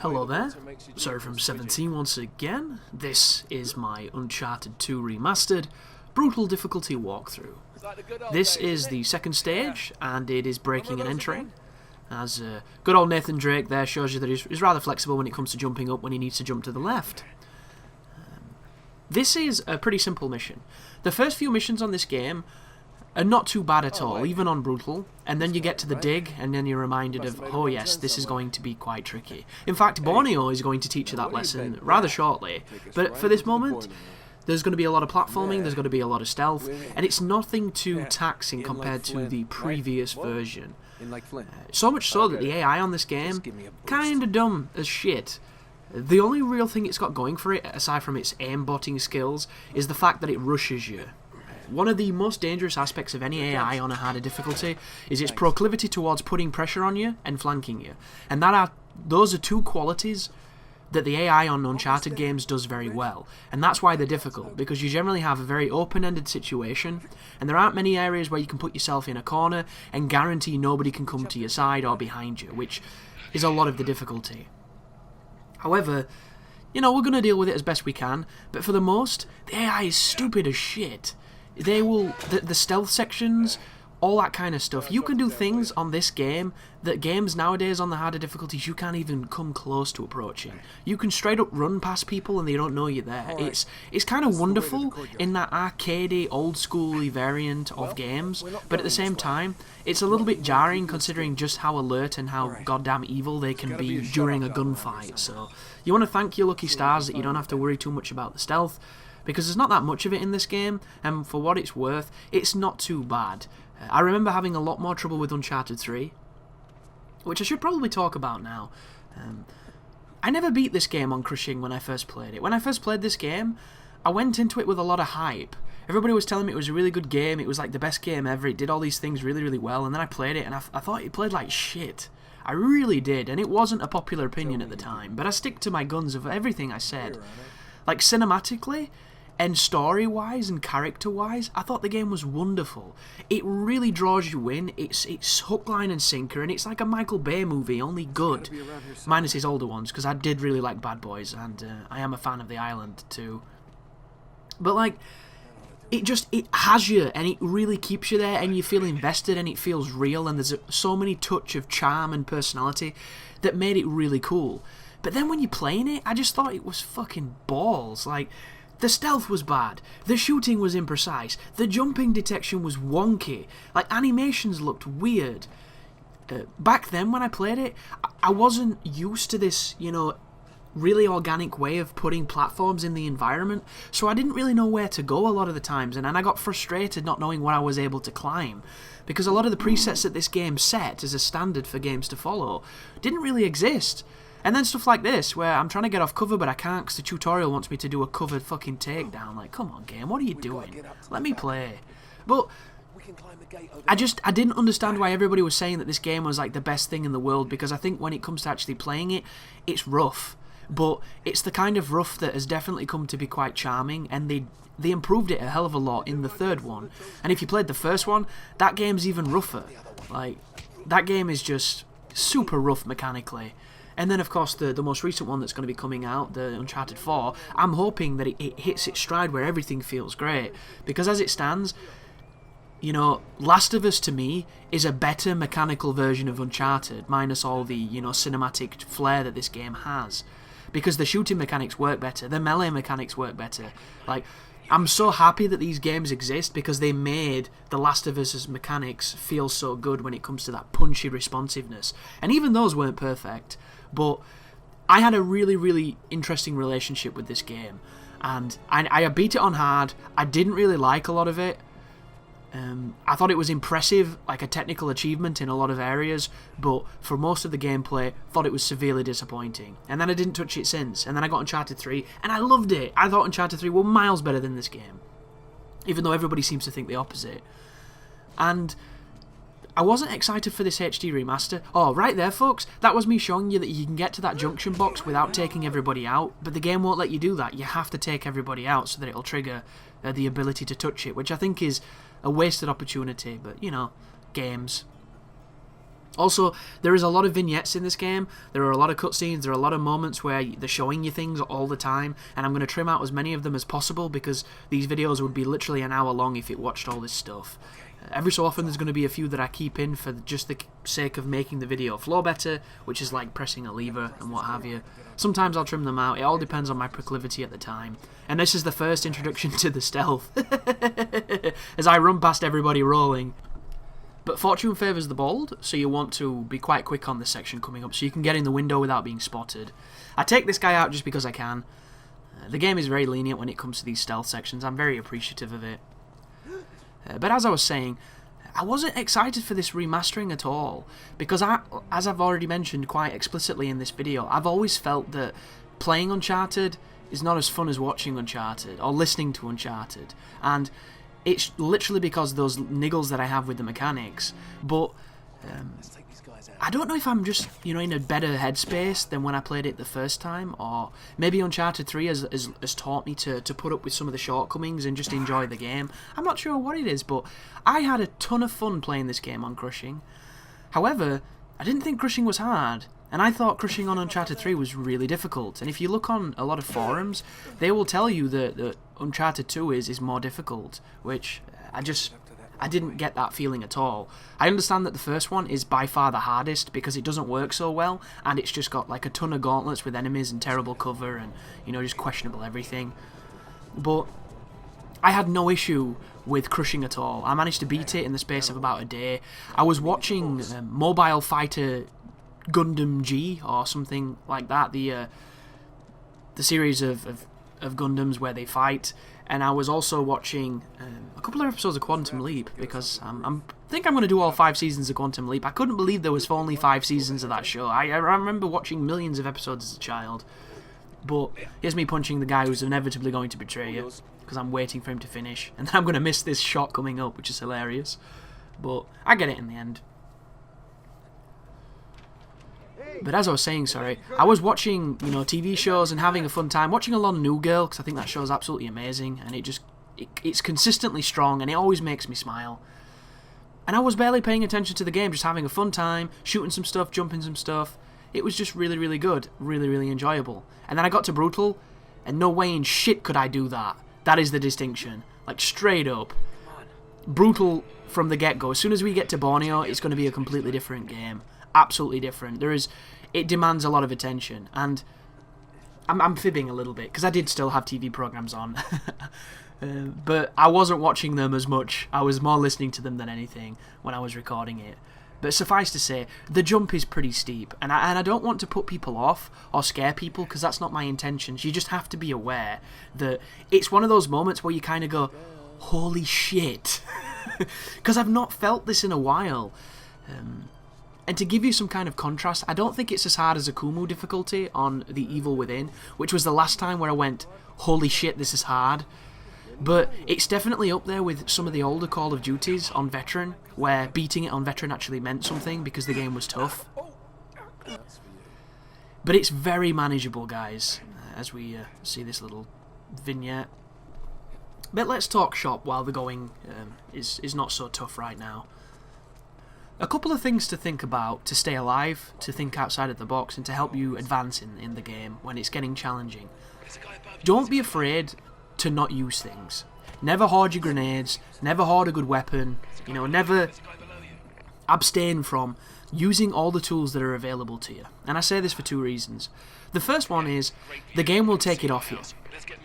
Hello there, sorry from 17 once again. This is my Uncharted 2 Remastered brutal difficulty walkthrough. This is the second stage and it is breaking and entering. As good old Nathan Drake there shows you that he's rather flexible when it comes to jumping up when he needs to jump to the left. This is a pretty simple mission. The first few missions on this game are not too bad at all, even on brutal, and then you get to the dig and then you're reminded of, oh yes, this is going to be quite tricky. In fact, Borneo is going to teach you that lesson rather shortly, but for this moment there's going to be a lot of platforming, there's going to be a lot of stealth, and it's nothing too taxing compared to the previous version. So much so that the AI on this game, kinda dumb as shit. The only real thing it's got going for it, aside from its aimbotting skills, is the fact that it rushes you. One of the most dangerous aspects of any AI on a harder difficulty is its proclivity towards putting pressure on you and flanking you. And those are two qualities that the AI on Uncharted games does very well. And that's why they're difficult, because you generally have a very open-ended situation, and there aren't many areas where you can put yourself in a corner and guarantee nobody can come to your side or behind you, which is a lot of the difficulty. However, you know, we're going to deal with it as best we can, but for the most, the AI is stupid as shit. They will, the stealth sections, all that kind of stuff. You can do things on this game that games nowadays on the harder difficulties you can't even come close to approaching. You can straight up run past people and they don't know you're there. It's kind of wonderful in that arcadey, old schooly variant of games, but at the same time, it's a little bit jarring considering just how alert and how goddamn evil they can be during a gunfight. So you want to thank your lucky stars that you don't have to worry too much about the stealth, because there's not that much of it in this game, and for what it's worth, it's not too bad. I remember having a lot more trouble with Uncharted 3, which I should probably talk about now. I never beat this game on crushing when I first played it. When I first played this game, I went into it with a lot of hype. Everybody was telling me it was a really good game, it was like the best game ever, it did all these things really, really well, and then I played it and I thought it played like shit. I really did, and it wasn't a popular opinion at the time, but I stick to my guns of everything I said. Like, cinematically, and story-wise and character-wise, I thought the game was wonderful. It really draws you in, it's hook, line and sinker, and it's like a Michael Bay movie, only good. Minus his older ones, because I did really like Bad Boys, and I am a fan of The Island too. But like, it has you, and it really keeps you there, and you feel invested, and it feels real, and there's so many touch of charm and personality that made it really cool. But then when you're playing it, I just thought it was fucking balls. Like, the stealth was bad, the shooting was imprecise, the jumping detection was wonky, like animations looked weird. Back then when I played it, I wasn't used to this, you know, really organic way of putting platforms in the environment, so I didn't really know where to go a lot of the times, and I got frustrated not knowing what I was able to climb, because a lot of the presets that this game set as a standard for games to follow didn't really exist. And then stuff like this, where I'm trying to get off cover but I can't because the tutorial wants me to do a covered fucking takedown. Like, come on game, what are you doing? Let me play. But I didn't understand why everybody was saying that this game was like the best thing in the world, because I think when it comes to actually playing it, it's rough. But it's the kind of rough that has definitely come to be quite charming, and they improved it a hell of a lot in the third one. And if you played the first one, that game's even rougher. Like, that game is just super rough mechanically. And then, of course, the most recent one that's going to be coming out, the Uncharted 4, I'm hoping that it hits its stride where everything feels great. Because as it stands, you know, Last of Us to me is a better mechanical version of Uncharted, minus all the, you know, cinematic flair that this game has. Because the shooting mechanics work better, the melee mechanics work better. Like, I'm so happy that these games exist because they made The Last of Us's mechanics feel so good when it comes to that punchy responsiveness. And even those weren't perfect. But I had a really, really interesting relationship with this game, and I beat it on hard. I didn't really like a lot of it. I thought it was impressive, like a technical achievement in a lot of areas, but for most of the gameplay, thought it was severely disappointing. And then I didn't touch it since, and then I got Uncharted 3, and I loved it. I thought Uncharted 3 were miles better than this game, even though everybody seems to think the opposite. And I wasn't excited for this HD remaster. Oh, right there, folks. That was me showing you that you can get to that junction box without taking everybody out, but the game won't let you do that. You have to take everybody out so that it'll trigger the ability to touch it, which I think is a wasted opportunity, but, you know, games. Also, there is a lot of vignettes in this game. There are a lot of cutscenes. There are a lot of moments where they're showing you things all the time. And I'm going to trim out as many of them as possible because these videos would be literally an hour long if it watched all this stuff. Every so often there's going to be a few that I keep in for just the sake of making the video flow better, which is like pressing a lever and what have you. Sometimes I'll trim them out. It all depends on my proclivity at the time. And this is the first introduction to the stealth. As I run past everybody rolling. But fortune favours the bold, so you want to be quite quick on this section coming up so you can get in the window without being spotted. I take this guy out just because I can. The game is very lenient when it comes to these stealth sections. I'm very appreciative of it. But as I was saying, I wasn't excited for this remastering at all, because as I've already mentioned quite explicitly in this video, I've always felt that playing Uncharted is not as fun as watching Uncharted, or listening to Uncharted, and it's literally because of those niggles that I have with the mechanics, but I don't know if I'm just, in a better headspace than when I played it the first time, or maybe Uncharted 3 has taught me to put up with some of the shortcomings and just enjoy the game. I'm not sure what it is, but I had a ton of fun playing this game on Crushing. However, I didn't think Crushing was hard, and I thought Crushing on Uncharted 3 was really difficult. And if you look on a lot of forums, they will tell you that Uncharted 2 is more difficult, which I didn't get that feeling at all. I understand that the first one is by far the hardest because it doesn't work so well, and it's just got like a ton of gauntlets with enemies and terrible cover and, just questionable everything. But I had no issue with Crushing at all. I managed to beat it in the space of about a day. I was watching Mobile Fighter Gundam G or something like that, the series of Gundams where they fight, and I was also watching a couple of episodes of Quantum Leap because I think I'm going to do all 5 seasons of Quantum Leap. I couldn't believe there was only 5 seasons of that show. I remember watching millions of episodes as a child, but here's me punching the guy who's inevitably going to betray you because I'm waiting for him to finish, and then I'm going to miss this shot coming up, which is hilarious, but I get it in the end. But as I was saying, I was watching, TV shows and having a fun time, watching a lot of New Girl, because I think that show is absolutely amazing, and it's consistently strong, and it always makes me smile. And I was barely paying attention to the game, just having a fun time, shooting some stuff, jumping some stuff. It was just really, really good, really, really enjoyable. And then I got to Brutal, and no way in shit could I do that. That is the distinction. Like, straight up. Brutal from the get-go. As soon as we get to Borneo, it's going to be a completely different game. Absolutely different. It demands a lot of attention, and I'm fibbing a little bit because I did still have TV programs on, but I wasn't watching them as much. I was more listening to them than anything when I was recording it. But suffice to say, the jump is pretty steep, and I don't want to put people off or scare people because that's not my intentions. You just have to be aware that it's one of those moments where you kind of go, holy shit, because I've not felt this in a while. And to give you some kind of contrast, I don't think it's as hard as Akumu difficulty on The Evil Within, which was the last time where I went, holy shit, this is hard. But it's definitely up there with some of the older Call of Duties on Veteran, where beating it on Veteran actually meant something because the game was tough. But it's very manageable, guys, as we see this little vignette. But let's talk shop while the going is not so tough right now. A couple of things to think about to stay alive, to think outside of the box, and to help you advance in the game when it's getting challenging. Don't be afraid to not use things. Never hoard your grenades, never hoard a good weapon, never abstain from using all the tools that are available to you. And I say this for 2 reasons. The first one is, the game will take it off you.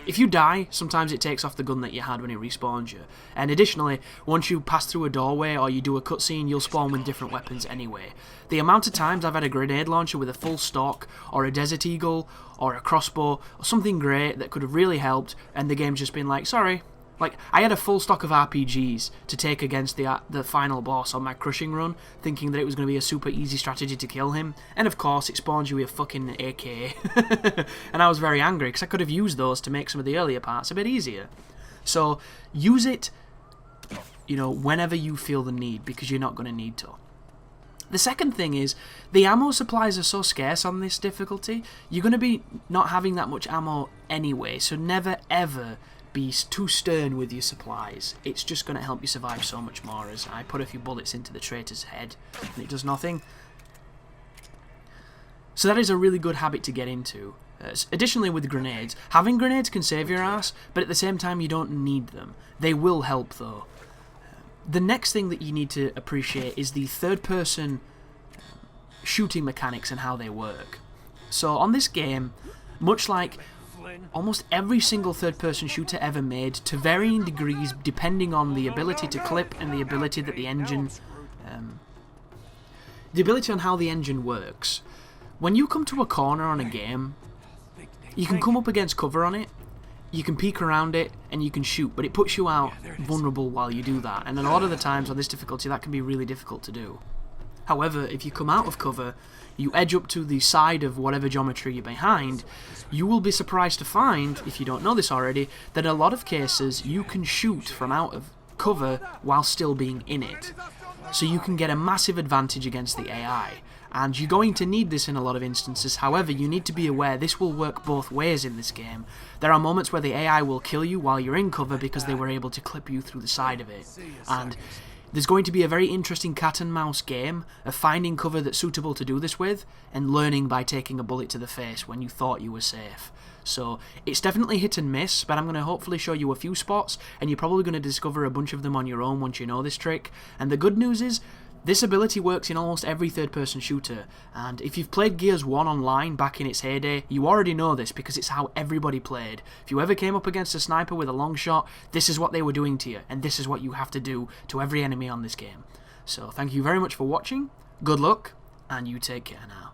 If you die, sometimes it takes off the gun that you had when it respawns you. And additionally, once you pass through a doorway or you do a cutscene, you'll spawn with different weapons anyway. The amount of times I've had a grenade launcher with a full stock, or a Desert Eagle, or a crossbow, or something great that could have really helped, and the game's just been like, sorry. Like, I had a full stock of RPGs to take against the final boss on my Crushing run, thinking that it was going to be a super easy strategy to kill him, and of course it spawns you with a fucking AK. And I was very angry, because I could have used those to make some of the earlier parts a bit easier. So, use it, whenever you feel the need, because you're not going to need to. The second thing is, the ammo supplies are so scarce on this difficulty, you're going to be not having that much ammo anyway, so never ever be too stern with your supplies. It's just going to help you survive so much more, as I put a few bullets into the traitor's head and it does nothing. So that is a really good habit to get into. Additionally, with grenades, having grenades can save your ass, but at the same time you don't need them. They will help though. The next thing that you need to appreciate is the third-person shooting mechanics and how they work. So on this game, much like almost every single third-person shooter ever made, to varying degrees depending on the ability to clip and the ability that the engine... the ability on how the engine works. When you come to a corner on a game, you can come up against cover on it, you can peek around it, and you can shoot, but it puts you out vulnerable while you do that, and a lot of the times on this difficulty that can be really difficult to do. However, if you come out of cover, you edge up to the side of whatever geometry you're behind, you will be surprised to find, if you don't know this already, that in a lot of cases you can shoot from out of cover while still being in it. So you can get a massive advantage against the AI. And you're going to need this in a lot of instances. However, you need to be aware this will work both ways in this game. There are moments where the AI will kill you while you're in cover because they were able to clip you through the side of it. And there's going to be a very interesting cat and mouse game of finding cover that's suitable to do this with, and learning by taking a bullet to the face when you thought you were safe. So it's definitely hit and miss, but I'm going to hopefully show you a few spots, and you're probably going to discover a bunch of them on your own once you know this trick. And the good news is, this ability works in almost every third-person shooter, and if you've played Gears 1 online back in its heyday, you already know this because it's how everybody played. If you ever came up against a sniper with a long shot, this is what they were doing to you, and this is what you have to do to every enemy on this game. So thank you very much for watching, good luck, and you take care now.